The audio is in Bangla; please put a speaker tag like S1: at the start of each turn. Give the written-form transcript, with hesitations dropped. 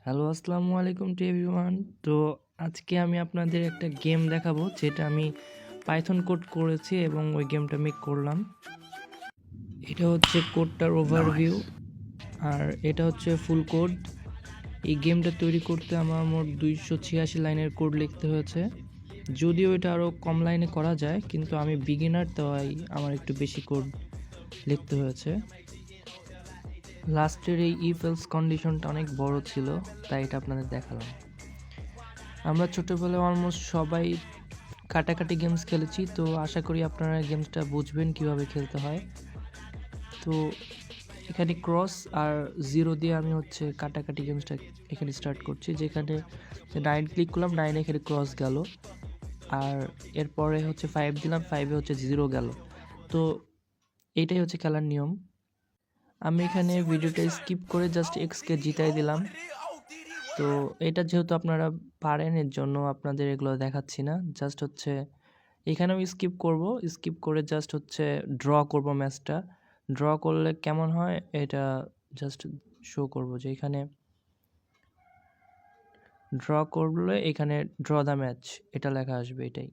S1: হ্যালো, আসসালামু আলাইকুম টু এভরিওয়ান। তো আজকে আমি আপনাদের একটা গেম দেখাবো যেটা আমি পাইথন কোড করেছি এবং ওই গেমটা মেক করলাম। এটা হচ্ছে কোডটার ওভারভিউ আর এটা হচ্ছে ফুল কোড। এই গেমটা তৈরি করতে আমার মোট 286 লাইনের কোড লিখতে হয়েছে। যদিও এটা আরও কম লাইনে করা যায়, কিন্তু আমি বিগিনার, তাই আমার একটু বেশি কোড লিখতে হয়েছে। লাস্টের এই ইফ এলস কন্ডিশনটা অনেক বড় ছিল, তাই এটা আপনাদের দেখালাম। আমরা ছোটোবেলায় অলমোস্ট সবাই কাটাকাটি গেমস খেলেছি, তো আশা করি আপনারা গেমসটা বুঝবেন কিভাবে খেলতে হয়। তো এখানে ক্রস আর জিরো দিয়ে আমি হচ্ছে কাটাকাটি গেমসটা এখানে স্টার্ট করছি, যেখানে 9 ক্লিক করলাম, 9 এখানে ক্রস গেল, আর এরপরে হচ্ছে 5 দিলাম, 5-এ হচ্ছে জিরো গেল। তো এইটাই হচ্ছে খেলার নিয়ম। আমি এখানে ভিডিওটা স্কিপ করে জাস্ট এক্সকে জিতাই দিলাম। তো এটা যেহেতু আপনারা পারেন, এর জন্য আপনাদের এগুলো দেখাচ্ছি না। জাস্ট হচ্ছে এখানেও স্কিপ করে জাস্ট হচ্ছে ড্র করব ম্যাচটা। ড্র করলে কেমন হয় এটা জাস্ট শো করব, যে এখানে ড্র করলে এখানে ড্র দ্য ম্যাচ এটা লেখা আসবে, এটাই।